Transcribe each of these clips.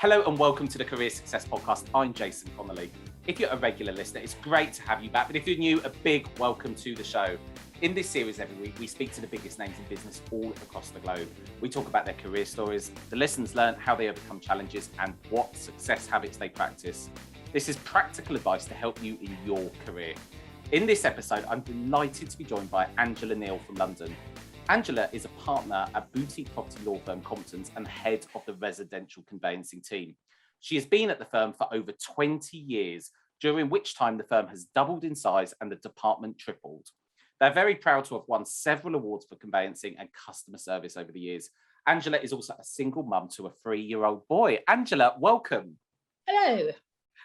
Hello and welcome to the Career Success Podcast. I'm Jason Connolly. If you're a regular listener, it's great to have you back. But if you're new, a big welcome to the show. In this series every week, we speak to the biggest names in business all across the globe. We talk about their career stories, the lessons learned, how they overcome challenges, and what success habits they practice. This is practical advice to help you in your career. In this episode, I'm delighted to be joined by Angela Neale from London. Angela is a partner at boutique property law firm Comptons and head of the residential conveyancing team. She has been at the firm for over 20 years, during which time the firm has doubled in size and the department tripled. They're very proud to have won several awards for conveyancing and customer service over the years. Angela is also a single mum to a 3-year-old boy. Angela, welcome. Hello.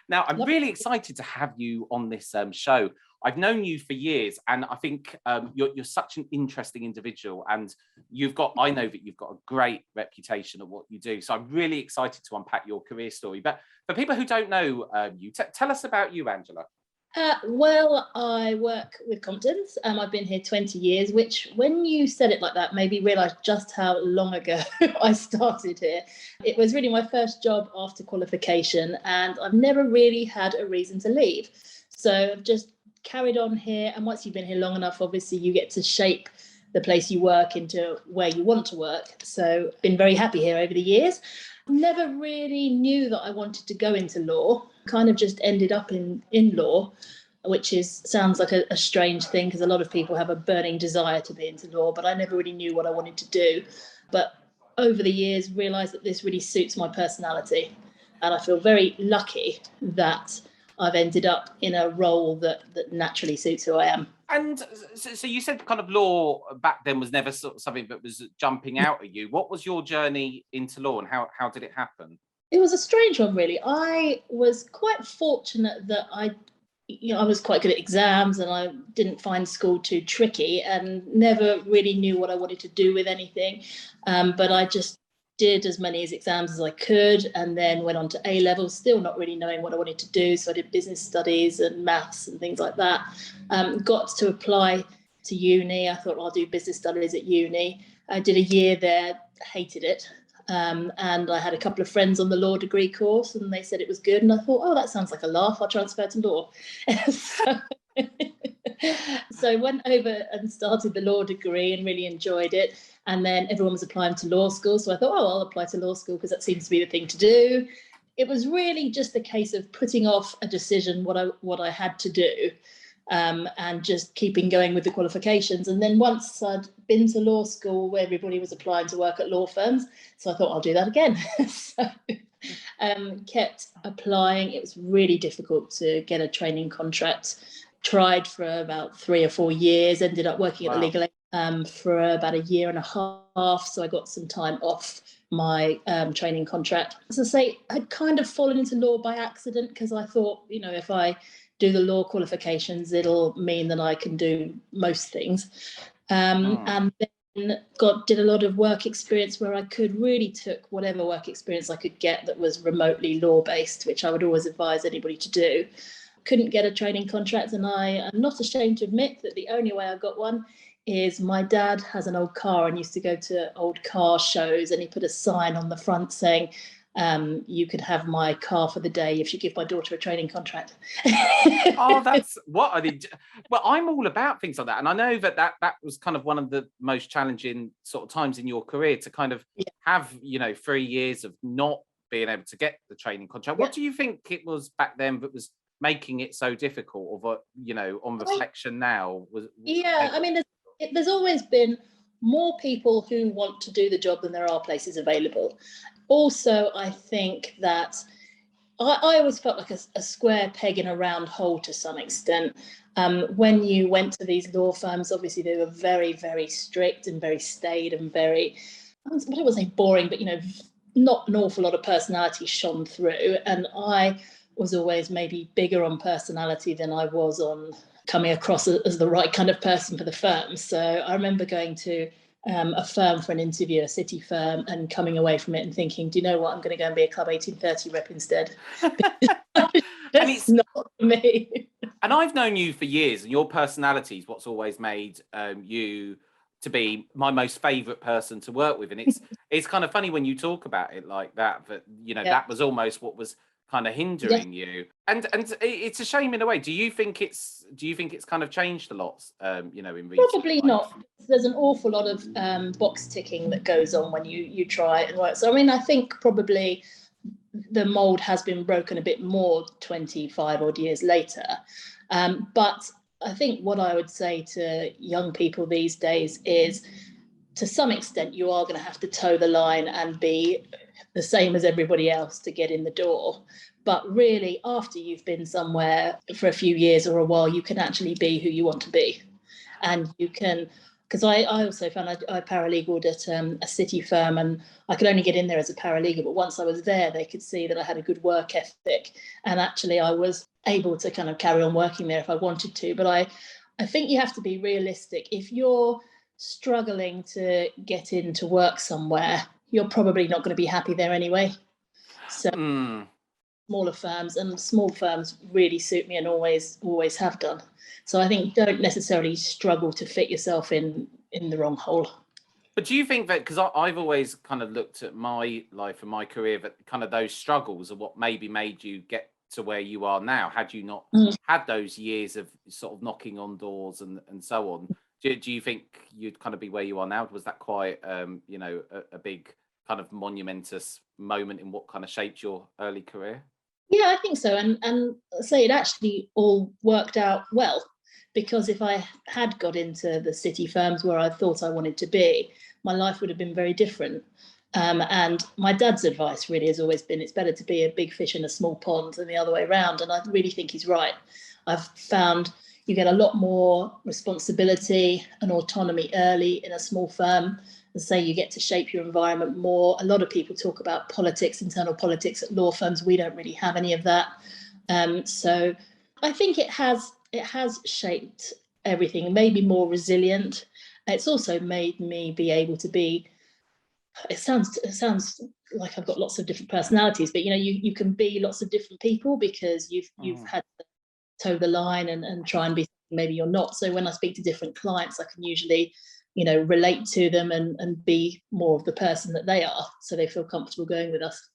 Now, I'm really excited to have you on this show. I've known you for years, and I think you're such an interesting individual, and I know that you've got a great reputation at what you do. So I'm really excited to unpack your career story. But for people who don't know you, tell us about you, Angela. Well, I work with Comptons. I've been here 20 years, which when you said it like that, made me realise just how long ago I started here. It was really my first job after qualification, and I've never really had a reason to leave. So I've just carried on here, and once you've been here long enough, obviously you get to shape the place you work into where you want to work. So been very happy here over the years. Never really knew that I wanted to go into law, kind of just ended up in law, which sounds like a strange thing because a lot of people have a burning desire to be into law, but I never really knew what I wanted to do. But over the years realised that this really suits my personality, and I feel very lucky that I've ended up in a role that naturally suits who I am. And so you said kind of law back then was never sort of something that was jumping out at you. What was your journey into law, and how did it happen? It was a strange one, really. I was quite fortunate that I was quite good at exams, and I didn't find school too tricky, and never really knew what I wanted to do with anything. But I just did as many exams as I could, and then went on to A levels, still not really knowing what I wanted to do. So I did business studies and maths and things like that. Got to apply to uni. I thought I'll do business studies at uni. I did a year there, hated it. And I had a couple of friends on the law degree course, and they said it was good. And I thought, oh, that sounds like a laugh. I'll transfer to law. So I went over and started the law degree and really enjoyed it. And then everyone was applying to law school. So I thought, oh, I'll apply to law school because that seems to be the thing to do. It was really just a case of putting off a decision, what I had to do, and just keeping going with the qualifications. And then once I'd been to law school, where everybody was applying to work at law firms, so I thought I'll do that again. So kept applying. It was really difficult to get a training contract. Tried for about 3 or 4 years, ended up working at the legal aid for about a year and a half. So I got some time off my training contract. As I say, I'd kind of fallen into law by accident because I thought, if I do the law qualifications, it'll mean that I can do most things. And then did a lot of work experience where I took whatever work experience I could get that was remotely law-based, which I would always advise anybody to do. Couldn't get a training contract, and I am not ashamed to admit that the only way I got one is my dad has an old car and used to go to old car shows, and he put a sign on the front saying, you could have my car for the day if you give my daughter a training contract. Oh, that's what I did. Well, I'm all about things like that. And I know that was kind of one of the most challenging sort of times in your career to kind of have, 3 years of not being able to get the training contract. What do you think it was back then that was making it so difficult, or on reflection now? I mean, there's always been more people who want to do the job than there are places available. Also, I think that I always felt like a square peg in a round hole to some extent. When you went to these law firms, obviously they were very, very strict and very staid and very, I don't want to say boring, but not an awful lot of personality shone through. And I was always maybe bigger on personality than I was on coming across as the right kind of person for the firm. So I remember going to a firm for an interview, a city firm, and coming away from it and thinking, do you know what, I'm going to go and be a Club 1830 rep instead. And it's not for me. And I've known you for years, and your personality is what's always made you to be my most favorite person to work with. And it's kind of funny when you talk about it like that, Yeah. that was almost what was kind of hindering you. And it's a shame in a way. Do you think it's kind of changed a lot, in recent Probably times? not. There's an awful lot of box ticking that goes on when you try it and work. So I mean, I think probably the mold has been broken a bit more 25 odd years later. But I think what I would say to young people these days is, to some extent, you are going to have to toe the line and be the same as everybody else to get in the door. But really, after you've been somewhere for a few years or a while, you can actually be who you want to be. And you can, because I also found I paralegaled at a city firm, and I could only get in there as a paralegal. But once I was there, they could see that I had a good work ethic. And actually, I was able to kind of carry on working there if I wanted to. But I think you have to be realistic. If you're struggling to get into work somewhere, you're probably not going to be happy there anyway. So smaller firms, and small firms really suit me and always have done. So I think don't necessarily struggle to fit yourself in the wrong hole. But do you think that, because I've always kind of looked at my life and my career, that kind of those struggles are what maybe made you get to where you are now? Had you not had those years of sort of knocking on doors and so on, do you think you'd kind of be where you are now? Was that quite, a big kind of monumentous moment in what kind of shaped your early career? Yeah, I think so. And say it actually all worked out well, because if I had got into the city firms where I thought I wanted to be, my life would have been very different. And my dad's advice really has always been, it's better to be a big fish in a small pond than the other way around. And I really think he's right. I've found you get a lot more responsibility and autonomy early in a small firm. And say you get to shape your environment more. A lot of people talk about politics, internal politics at law firms. We don't really have any of that. So I think it has shaped everything, made me more resilient. It's also made me be able to be, it sounds like I've got lots of different personalities, but you can be lots of different people because you've had to toe the line and try and be maybe you're not. So when I speak to different clients, I can usually relate to them and be more of the person that they are, so they feel comfortable going with us.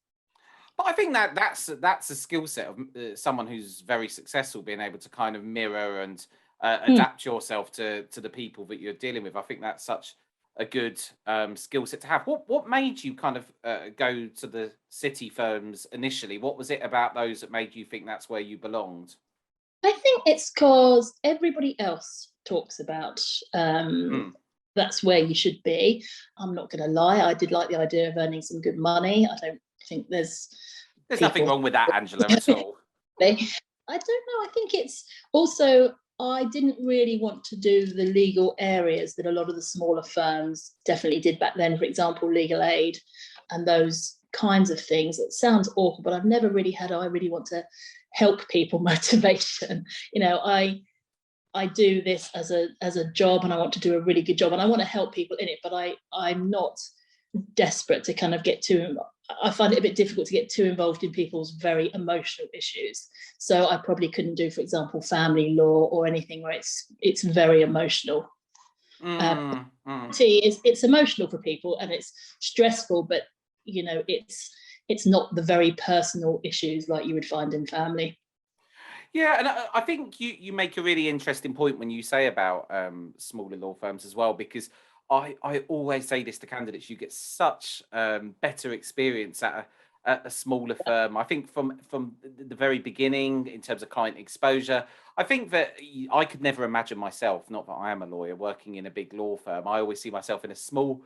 But I think that's a skill set of someone who's very successful, being able to kind of mirror and adapt yourself to the people that you're dealing with. I think that's such a good skill set to have. What made you kind of go to the city firms initially? What was it about those that made you think that's where you belonged? I think it's because everybody else talks about that's where you should be. I'm not going to lie, I did like the idea of earning some good money. I don't think there's nothing wrong with that, Angela, at all. I don't know. I think it's also, I didn't really want to do the legal areas that a lot of the smaller firms definitely did back then. For example, legal aid and those kinds of things. It sounds awful, but I've never really had, I really want to help people motivation. I do this as a job, and I want to do a really good job, and I want to help people in it, but I'm not desperate to kind of get too, I find it a bit difficult to get too involved in people's very emotional issues. So I probably couldn't do, for example, family law or anything where it's very emotional. It's emotional for people and it's stressful, but it's not the very personal issues like you would find in family. Yeah, and I think you make a really interesting point when you say about smaller law firms as well, because I always say this to candidates: you get such better experience at a smaller firm. I think from the very beginning, in terms of client exposure, I think that I could never imagine myself, not that I am a lawyer, working in a big law firm. I always see myself in a small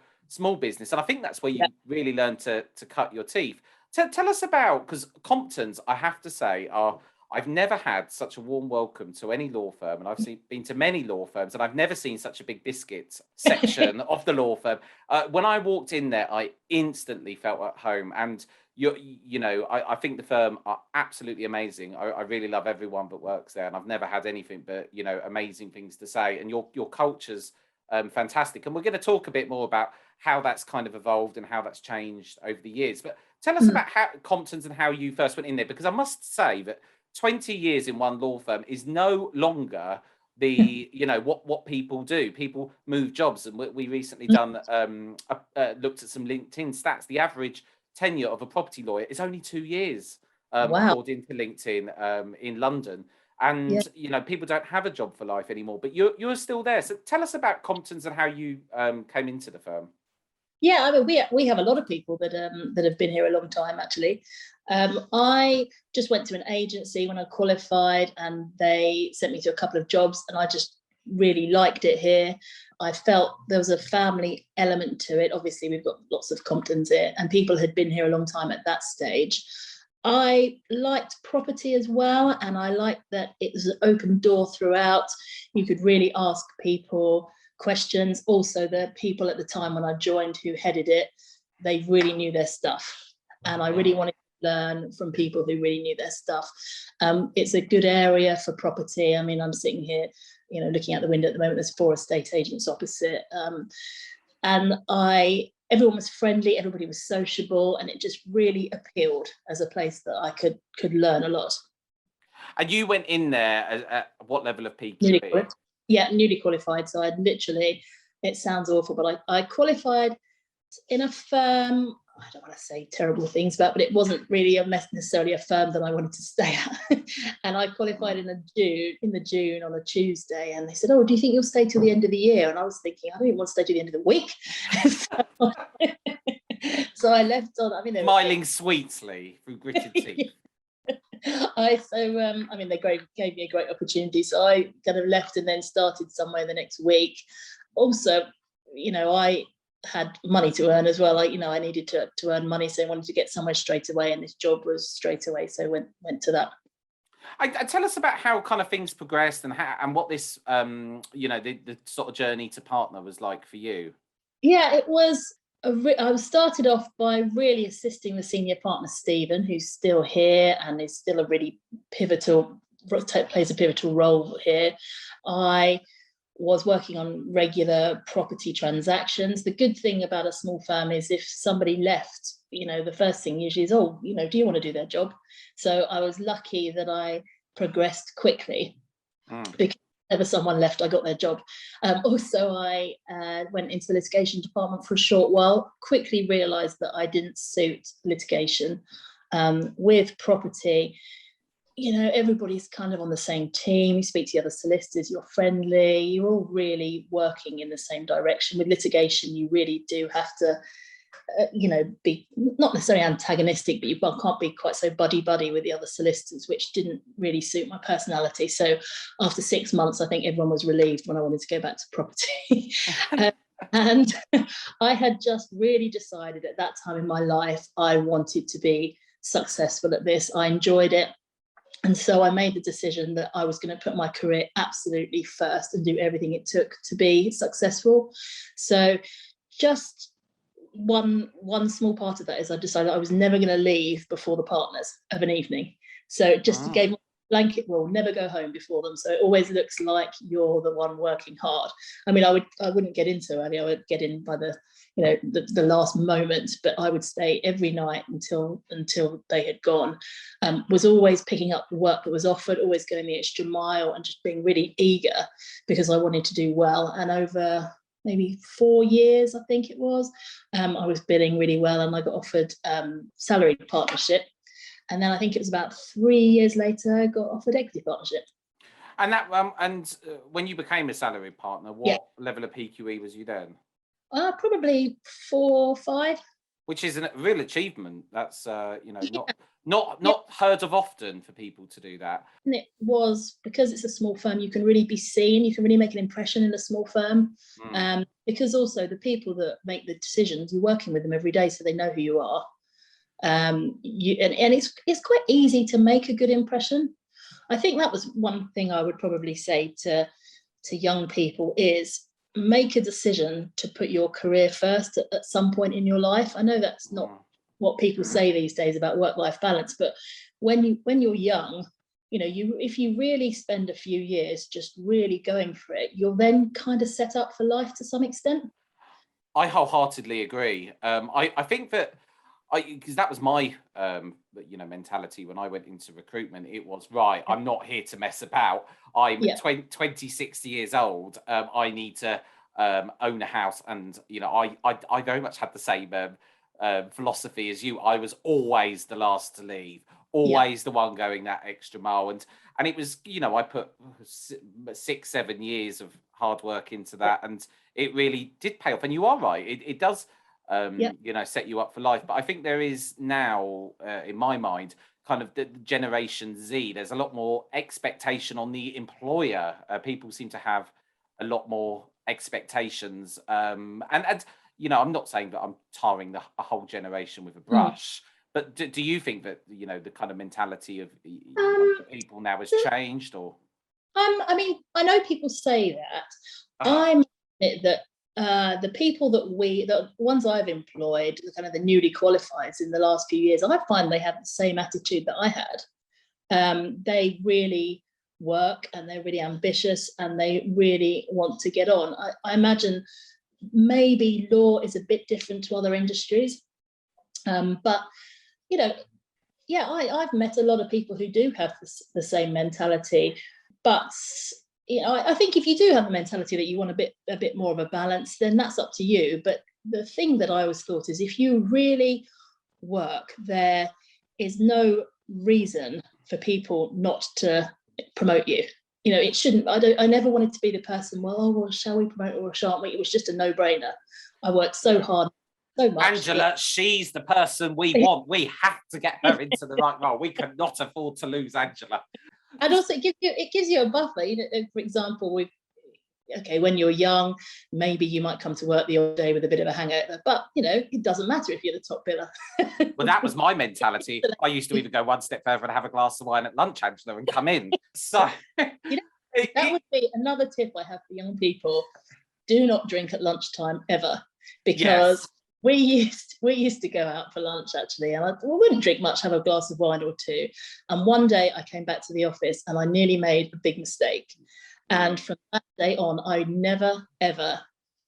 business, and I think that's where you really learn to cut your teeth. Tell us about, because Comptons, I have to say, are, I've never had such a warm welcome to any law firm, and I've been to many law firms, and I've never seen such a big biscuits section of the law firm. When I walked in there, I instantly felt at home. And I think the firm are absolutely amazing. I really love everyone that works there, and I've never had anything but amazing things to say. And your culture's fantastic, and we're going to talk a bit more about how that's kind of evolved and how that's changed over the years. But tell us about how Comptons and how you first went in there, because I must say that 20 years in one law firm is no longer the, you know, what people do. People move jobs, and we recently done looked at some LinkedIn stats. The average tenure of a property lawyer is only 2 years, Wow. according to LinkedIn, in London. Yeah. And you know, people don't have a job for life anymore. But you're still there. So tell us about Comptons and how you came into the firm. Yeah, I mean, we have a lot of people that have been here a long time, actually. I just went to an agency when I qualified, and they sent me to a couple of jobs, and I just really liked it here. I felt there was a family element to it. Obviously, we've got lots of Comptons here, and people had been here a long time at that stage. I liked property as well, and I liked that it was an open door throughout. You could really ask people questions. Also, the people at the time when I joined who headed it, they really knew their stuff, and I really wanted to learn from people who really knew their stuff. It's a good area for property. I mean, I'm sitting here, you know, looking out the window at the moment. There's 4 estate agents opposite, and everyone was friendly, everybody was sociable, and it just really appealed as a place that I could learn a lot. And you went in there at what level of Newly PQE? qualified. Yeah, newly qualified. So I'd literally, it sounds awful, but I qualified in a firm, I don't want to say terrible things about, but it wasn't really necessarily a firm that I wanted to stay at. And I qualified in the June on a Tuesday, and they said, "Oh, do you think you'll stay till the end of the year?" And I was thinking, I don't even want to stay till the end of the week. So I left on. I mean, smiling sweetly through gritted teeth. I mean, they gave me a great opportunity, so I kind of left and then started somewhere the next week. Also, you know, I had money to earn as well. I needed to earn money, so I wanted to get somewhere straight away, and this job was straight away, so went to that. I tell us about how kind of things progressed and what this you know, the sort of journey to partner was like for you. Yeah, it was. I started off by really assisting the senior partner Stephen, who's still here and is still a really plays a pivotal role here. I was working on regular property transactions. The good thing about a small firm is if somebody left, you know, the first thing usually is, "Oh, you know, do you want to do their job?" So I was lucky that I progressed quickly because whenever someone left, I got their job. Also, I went into the litigation department for a short while, quickly realised that I didn't suit litigation. With property, you know, everybody's kind of on the same team. You speak to the other solicitors, you're friendly, you're all really working in the same direction. With litigation, you really do have to, you know, be not necessarily antagonistic, but you can't be quite so buddy-buddy with the other solicitors, which didn't really suit my personality. So after 6 months, I think everyone was relieved when I wanted to go back to property. And I had just really decided at that time in my life, I wanted to be successful at this. I enjoyed it. And so I made the decision that I was going to put my career absolutely first and do everything it took to be successful. So just one small part of that is I decided I was never going to leave before the partners of an evening. So just gave blanket rule, never go home before them. So it always looks like you're the one working hard. I mean, I wouldn't get in so early. I would get in by the last moment, but I would stay every night until they had gone. Was always picking up the work that was offered, always going the extra mile, and just being really eager because I wanted to do well. And over maybe 4 years, I think it was, I was bidding really well, and I got offered salaried partnership. And then I think it was about 3 years later, I got offered equity partnership. And that when you became a salaried partner, what level of PQE was you then? Probably 4 or 5. Which is a real achievement. That's you know, not heard of often for people to do that. And it was because it's a small firm, you can really be seen, you can really make an impression in a small firm. Because also the people that make the decisions, you're working with them every day, so they know who you are. And it's quite easy to make a good impression. I think that was one thing I would probably say to young people is make a decision to put your career first at some point in your life. I know that's not what people say these days about work-life balance, but when you're young, you know, if you really spend a few years just really going for it, you're then kind of set up for life to some extent. I wholeheartedly agree. I think that because that was my mentality when I went into recruitment. It was, right, I'm not here to mess about. I'm 26 years old. I need to own a house, and I very much had the same philosophy as you. I was always the last to leave, always the one going that extra mile, and it was, I put 6-7 years of hard work into that, and it really did pay off. And you are right, it does set you up for life. But I think there is now, in my mind, kind of the Generation Z, there's a lot more expectation on the employer. People seem to have a lot more expectations. And I'm not saying that I'm tarring a whole generation with a brush, but do you think that, the kind of mentality of people now has changed? Or I mean, I know people say that. I'm that the people the ones I've employed, kind of the newly qualified in the last few years, I find they have the same attitude that I had. They really work, and they're really ambitious, and they really want to get on. I imagine maybe law is a bit different to other industries, but I've met a lot of people who do have the same mentality. But I think if you do have a mentality that you want a bit more of a balance, then that's up to you. But the thing that I always thought is, if you really work, there is no reason for people not to promote you. It shouldn't. I never wanted to be the person, well, shall we promote or shan't we? It was just a no-brainer. I worked so hard, so much. Angela, she's the person we want. We have to get her into the right role. We cannot afford to lose Angela. And also, it gives you a buffer. For example, when you're young, maybe you might come to work the odd day with a bit of a hangover, but it doesn't matter if you're the top biller. Well, that was my mentality. I used to even go one step further and have a glass of wine at lunch, Angela, and come in. So that would be another tip I have for young people: do not drink at lunchtime ever, because we used to go out for lunch, actually, and we wouldn't drink much, have a glass of wine or two. And one day I came back to the office and I nearly made a big mistake. And from that day on, I never, ever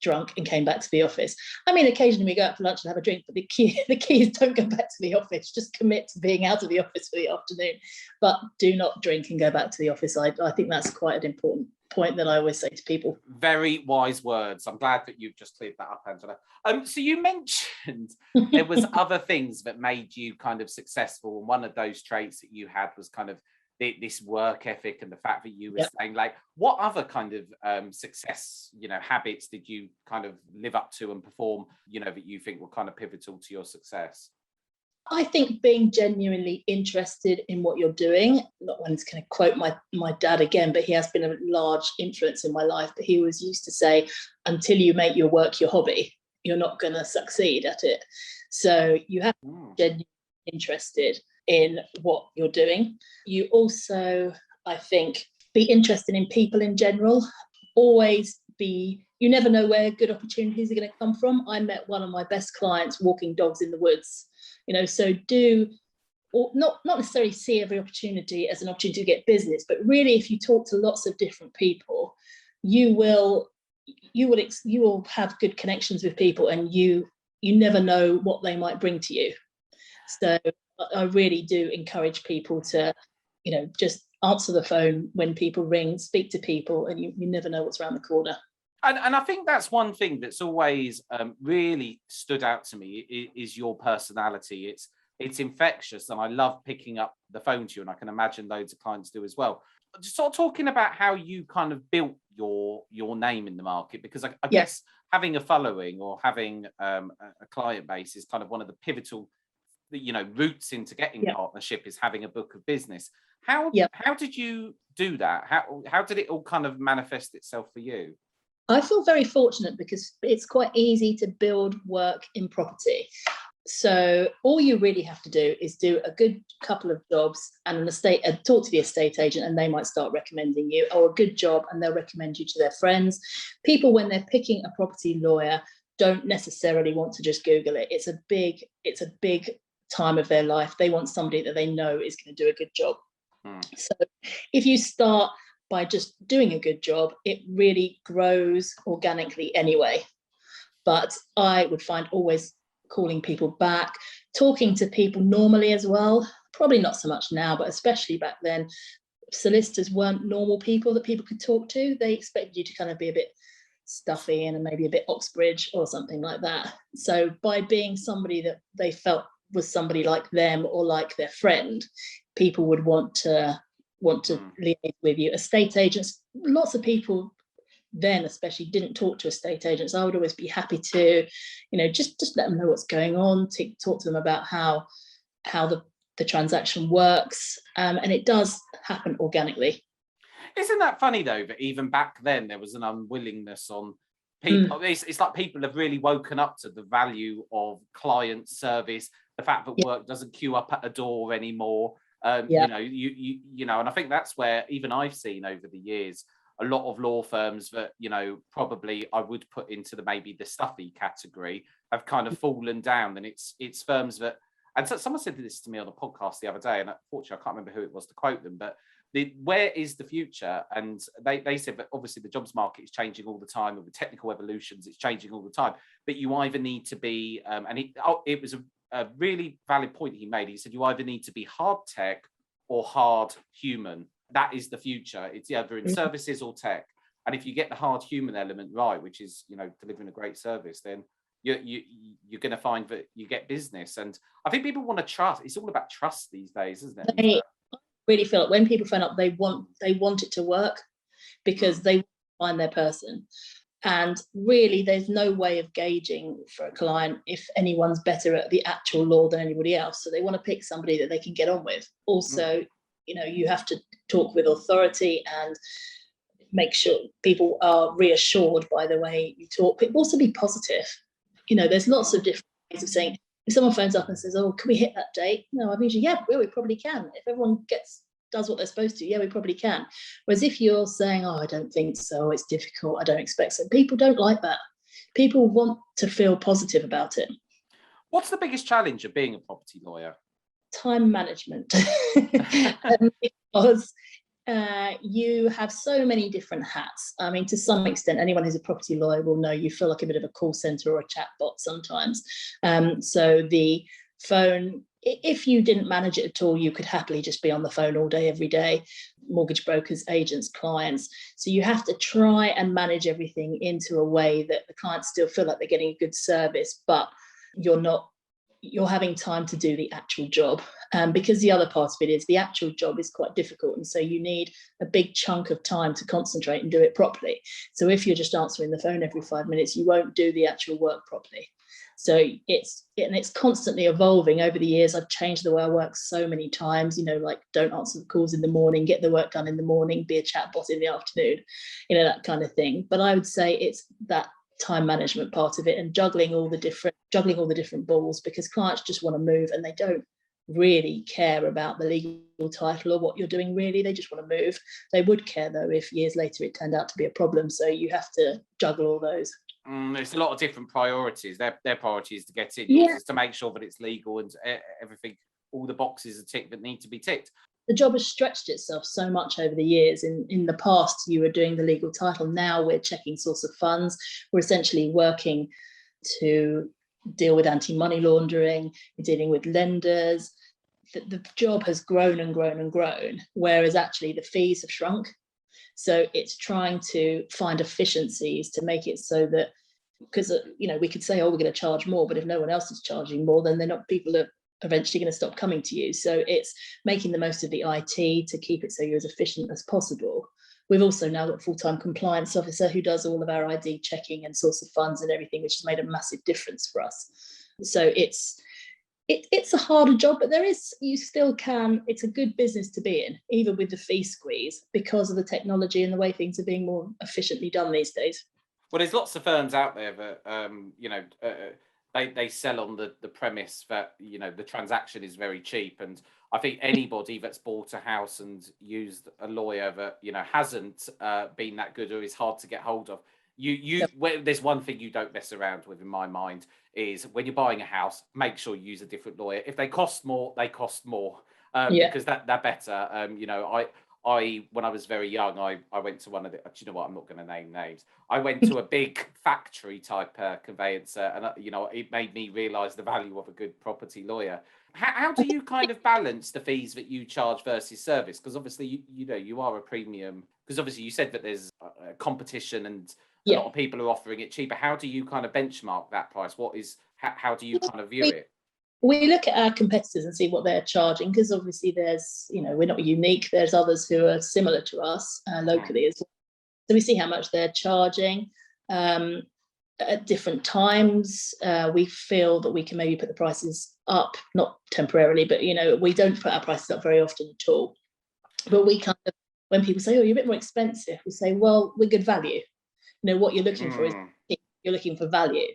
drunk and came back to the office. I mean, occasionally we go out for lunch and have a drink, but the key is don't go back to the office. Just commit to being out of the office for the afternoon. But do not drink and go back to the office. I think that's quite an important point that I always say to people. Very wise words. I'm glad that you've just cleared that up, Angela. So you mentioned there was other things that made you kind of successful, and one of those traits that you had was kind of this work ethic, and the fact that you were saying, like, what other kind of success habits did you kind of live up to and perform that you think were kind of pivotal to your success? I think being genuinely interested in what you're doing. Not wanting to kind of quote my dad again, but he has been a large influence in my life. But he always used to say, until you make your work your hobby, you're not going to succeed at it. So you have to be genuinely interested in what you're doing. You also, I think, be interested in people in general. You never know where good opportunities are going to come from. I met one of my best clients walking dogs in the woods. So not necessarily see every opportunity as an opportunity to get business, but really, if you talk to lots of different people, you will have good connections with people, and you never know what they might bring to you. So I really do encourage people to, just answer the phone when people ring, speak to people, and you never know what's around the corner. And I think that's one thing that's always really stood out to me is your personality. It's infectious, and I love picking up the phone to you, and I can imagine loads of clients do as well. Just sort of talking about how you kind of built your name in the market, because I guess having a following or having a client base is kind of one of the pivotal routes into getting partnership, is having a book of business. How did you do that? How did it all kind of manifest itself for you? I feel very fortunate because it's quite easy to build work in property. So all you really have to do is do a good couple of jobs and talk to the estate agent, and they might start recommending you, or a good job and they'll recommend you to their friends. People, when they're picking a property lawyer, don't necessarily want to just Google it. It's a big time of their life. They want somebody that they know is going to do a good job. So if you start by just doing a good job, it really grows organically anyway. But I would find always calling people back, talking to people normally as well. Probably not so much now, but especially back then, solicitors weren't normal people that people could talk to. They expected you to kind of be a bit stuffy and maybe a bit Oxbridge or something like that. So by being somebody that they felt was somebody like them or like their friend, people would want to liaise with you. Estate agents, lots of people then especially didn't talk to estate agents. I would always be happy to, just let them know what's going on, to talk to them about how the transaction works, and it does happen organically. Isn't that funny though, that even back then there was an unwillingness on people? It's like people have really woken up to the value of client service, the fact that work doesn't queue up at a door anymore. And I think that's where even I've seen over the years a lot of law firms that, probably I would put into maybe the stuffy category have kind of fallen down. And it's firms that, and so someone said this to me on a podcast the other day, and unfortunately I can't remember who it was to quote them, but where is the future? And they said that obviously the jobs market is changing all the time, and with technical evolutions, it's changing all the time. But you either need to be, it was a really valid point he made. He said you either need to be hard tech or hard human. That is the future. It's either in services or tech. And if you get the hard human element right, which is, delivering a great service, then you're going to find that you get business. And I think people want to trust. It's all about trust these days, isn't it? I really feel like when people phone up, they want it to work because they find their person. And really, there's no way of gauging for a client if anyone's better at the actual law than anybody else. So they want to pick somebody that they can get on with. Also, you have to talk with authority and make sure people are reassured by the way you talk. But also be positive. There's lots of different ways of saying, if someone phones up and says, "Oh, can we hit that date?" No, I'm usually, we probably can. If everyone does what they're supposed to, we probably can. Whereas if you're saying, "Oh, I don't think so, it's difficult, I don't expect so," people don't like that. People want to feel positive about it. What's the biggest challenge of being a property lawyer? Time management. Because you have so many different hats. I mean, to some extent, anyone who's a property lawyer will know you feel like a bit of a call center or a chat bot sometimes. So the phone, if you didn't manage it at all, you could happily just be on the phone all day, every day. Mortgage brokers, agents, clients. So you have to try and manage everything into a way that the clients still feel like they're getting a good service, but you're having time to do the actual job. Because the other part of it is the actual job is quite difficult. And so you need a big chunk of time to concentrate and do it properly. So if you're just answering the phone every 5 minutes, you won't do the actual work properly. So it's constantly evolving over the years. I've changed the way I work so many times, like don't answer the calls in the morning, get the work done in the morning, be a chatbot in the afternoon, that kind of thing. But I would say it's that time management part of it and juggling all the different balls, because clients just want to move and they don't really care about the legal title or what you're doing, really. They just want to move. They would care though if years later it turned out to be a problem. So you have to juggle all those. There's a lot of different priorities. Their priority is to get in, is to make sure that it's legal and everything, all the boxes are ticked that need to be ticked. The job has stretched itself so much over the years. In the past, you were doing the legal title. Now we're checking source of funds. We're essentially working to deal with anti-money laundering. We're dealing with lenders. The job has grown and grown and grown, whereas actually the fees have shrunk. So it's trying to find efficiencies to make it so that, because we could say, "Oh, we're going to charge more," but if no one else is charging more, then people are eventually going to stop coming to you. So it's making the most of the IT to keep it so you're as efficient as possible. We've also now got a full-time compliance officer who does all of our ID checking and source of funds and everything, which has made a massive difference for us. So it's a harder job, but you still can. It's a good business to be in, even with the fee squeeze, because of the technology and the way things are being more efficiently done these days. Well, there's lots of firms out there that they sell on the premise that the transaction is very cheap, and I think anybody that's bought a house and used a lawyer that hasn't been that good or is hard to get hold of. There's one thing you don't mess around with in my mind is when you're buying a house, make sure you use a different lawyer. If they cost more, they cost more because they're better. when I was very young, I went to one of the, do you know what, I'm not going to name names. I went to a big factory type conveyancer, and it made me realise the value of a good property lawyer. How do you kind of balance the fees that you charge versus service? Because obviously, you are a premium, because obviously you said that there's competition and a lot of people are offering it cheaper. How do you kind of benchmark that price? How do you kind of view it? We look at our competitors and see what they're charging, because obviously there's, we're not unique. There's others who are similar to us locally as well. So we see how much they're charging. At different times, we feel that we can maybe put the prices up, not temporarily, but, we don't put our prices up very often at all. But we kind of, when people say, oh, you're a bit more expensive, we say, well, we're good value. What you're looking for is you're looking for value.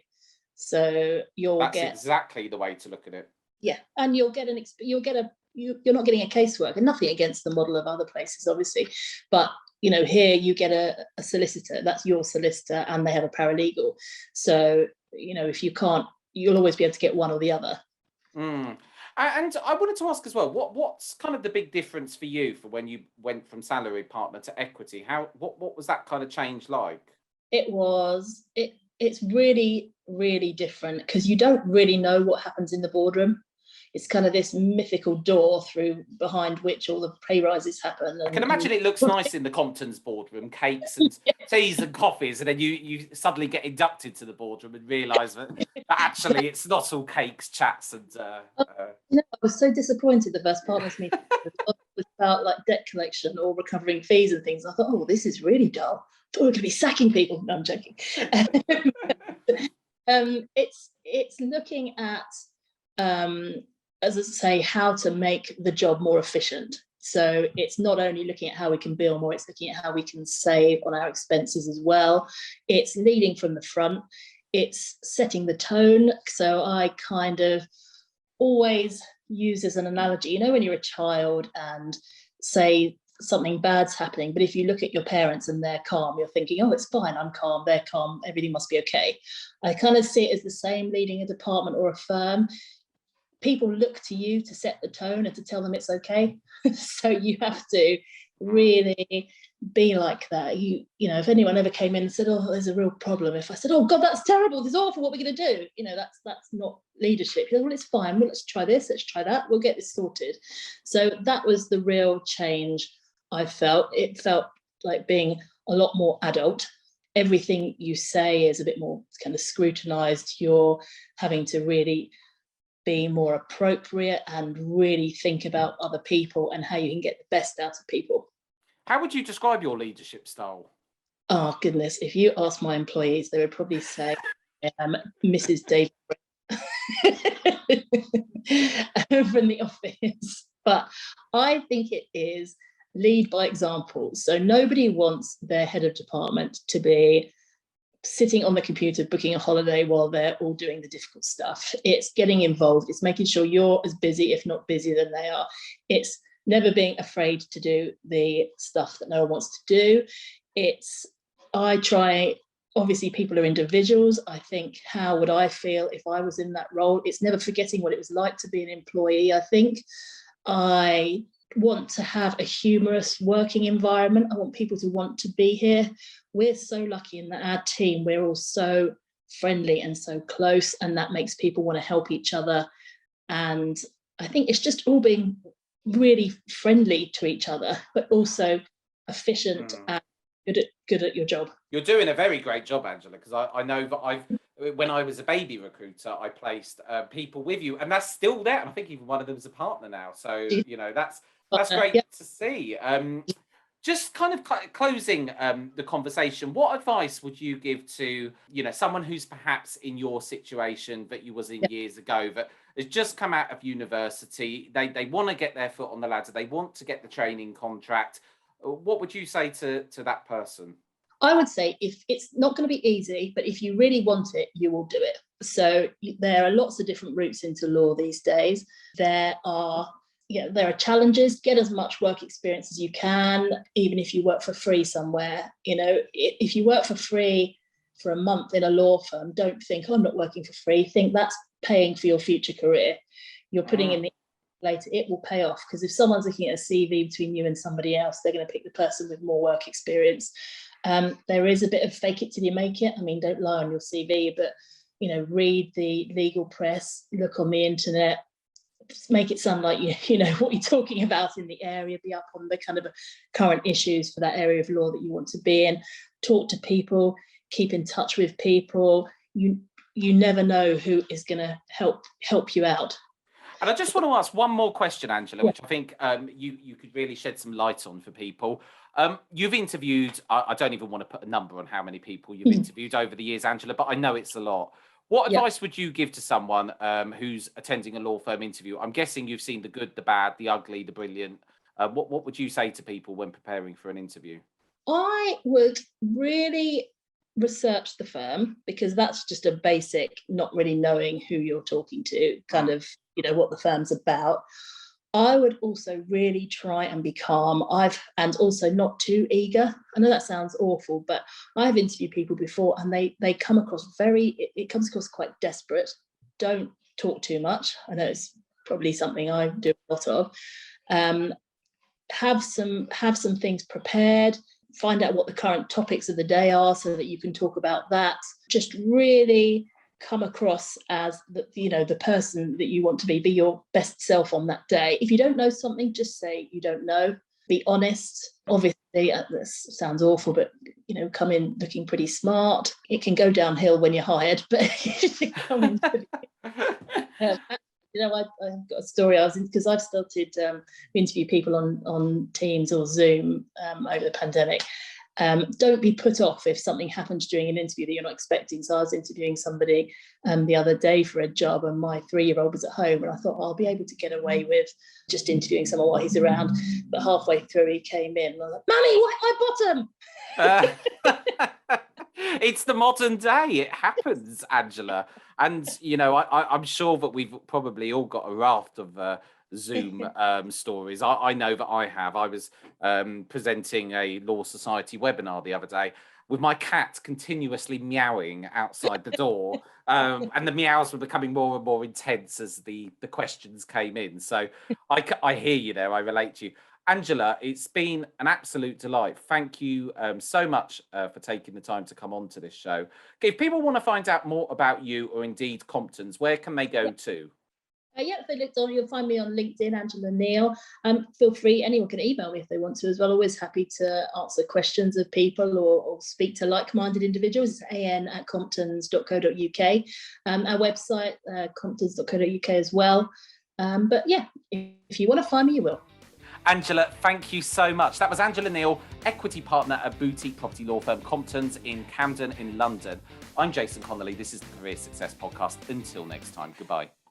So that's exactly the way to look at it. Yeah, and you're not getting a caseworker. Nothing against the model of other places, obviously, but here you get a solicitor. That's your solicitor, and they have a paralegal. So if you can't, you'll always be able to get one or the other. And I wanted to ask as well, what's kind of the big difference for you for when you went from salary partner to equity? What was that kind of change like? It's really, really different, because you don't really know what happens in the boardroom. It's kind of this mythical door behind which all the pay rises happen. I can imagine it looks nice in the Comptons boardroom, cakes and teas and coffees, and then you suddenly get inducted to the boardroom and realise that actually it's not all cakes, chats, and. I was so disappointed the first partners meeting was about like debt collection or recovering fees and things. I thought, oh, this is really dull. I thought we were going to be sacking people. No, I'm joking. It's looking at, as I say, how to make the job more efficient. So it's not only looking at how we can bill more, it's looking at how we can save on our expenses as well. It's leading from the front. It's setting the tone. So I kind of always use as an analogy, when you're a child and say something bad's happening, but if you look at your parents and they're calm, you're thinking, oh, it's fine, I'm calm, they're calm, everything must be okay. I kind of see it as the same leading a department or a firm. People look to you to set the tone and to tell them it's okay. So you have to really be like that. If anyone ever came in and said, oh, there's a real problem, if I said, oh God, that's terrible, this is awful, what are we going to do? That's not leadership. Well, it's fine, well, let's try this, let's try that, we'll get this sorted. So that was the real change I felt. It felt like being a lot more adult. Everything you say is a bit more kind of scrutinized. You're having to really be more appropriate and really think about other people and how you can get the best out of people. How would you describe your leadership style? Oh, goodness. If you ask my employees, they would probably say Mrs. David from the office. But I think it is lead by example. So nobody wants their head of department to be sitting on the computer booking a holiday while they're all doing the difficult stuff. It's getting involved. It's making sure you're as busy, if not busier, than they are. It's never being afraid to do the stuff that no one wants to do. Obviously people are individuals. I think, how would I feel if I was in that role? It's never forgetting what it was like to be an employee. I think I want to have a humorous working environment. I want people to want to be here. We're so lucky in that our team, we're all so friendly and so close, and that makes people want to help each other. And I think it's just all being really friendly to each other, but also efficient and good at your job. You're doing a very great job, Angela, because I know that when I was a baby recruiter, I placed people with you, and that's still there. And I think even one of them is a partner now. So, that's great to see. Just kind of closing the conversation, what advice would you give to, someone who's perhaps in your situation that you was in years ago, that has just come out of university, they want to get their foot on the ladder, they want to get the training contract. What would you say to that person? I would say, if it's not going to be easy, but if you really want it, you will do it. So there are lots of different routes into law these days. There are challenges. Get as much work experience as you can, even if you work for free somewhere. If you work for free for a month in a law firm, don't think, oh, I'm not working for free. Think that's paying for your future career. You're putting in the later, it will pay off, because if someone's looking at a CV between you and somebody else, they're going to pick the person with more work experience. There is a bit of fake it till you make it. I mean, don't lie on your CV, but read the legal press, look on the internet, make it sound like you know what you're talking about in the area, be up on the kind of current issues for that area of law that you want to be in, talk to people, keep in touch with people. You never know who is going to help you out. And I just want to ask one more question, Angela, which I think you could really shed some light on for people. You've interviewed, I don't even want to put a number on how many people you've interviewed over the years, Angela, but I know it's a lot. What advice would you give to someone who's attending a law firm interview? I'm guessing you've seen the good, the bad, the ugly, the brilliant. What would you say to people when preparing for an interview? I would really research the firm, because that's just a basic, not really knowing who you're talking to, kind of, what the firm's about. I would also really try and be calm. And also not too eager. I know that sounds awful, but I've interviewed people before, and they come across it comes across quite desperate. Don't talk too much. I know it's probably something I do a lot of. Have some things prepared. Find out what the current topics of the day are, so that you can talk about that. Just really come across as the person that you want to be your best self on that day. If you don't know something, just say you don't know. Be honest. Obviously, this sounds awful, but come in looking pretty smart. It can go downhill when you're hired, but come in pretty I've got a story. Because I've started to interview people on Teams or Zoom over the pandemic. Don't be put off if something happens during an interview that you're not expecting. So I was interviewing somebody the other day for a job, and my 3-year-old was at home, and I thought, I'll be able to get away with just interviewing someone while he's around. But halfway through he came in, and I was like, Mummy, why my bottom? It's the modern day. It happens, Angela. And, I'm sure that we've probably all got a raft of Zoom stories. I know that I have. I was presenting a Law Society webinar the other day with my cat continuously meowing outside the door. And the meows were becoming more and more intense as the questions came in. So I hear you there. I relate to you. Angela, it's been an absolute delight. Thank you so much for taking the time to come on to this show. If people want to find out more about you, or indeed Comptons, where can they go to? If they looked on, you'll find me on LinkedIn, Angela Neale. Feel free, anyone can email me if they want to as well. Always happy to answer questions of people or speak to like-minded individuals. It's an@comptons.co.uk. Our website, comptons.co.uk as well. But if you want to find me, you will. Angela, thank you so much. That was Angela Neale, equity partner at boutique property law firm Comptons in Camden in London. I'm Jason Connolly. This is the Career Success Podcast. Until next time, goodbye.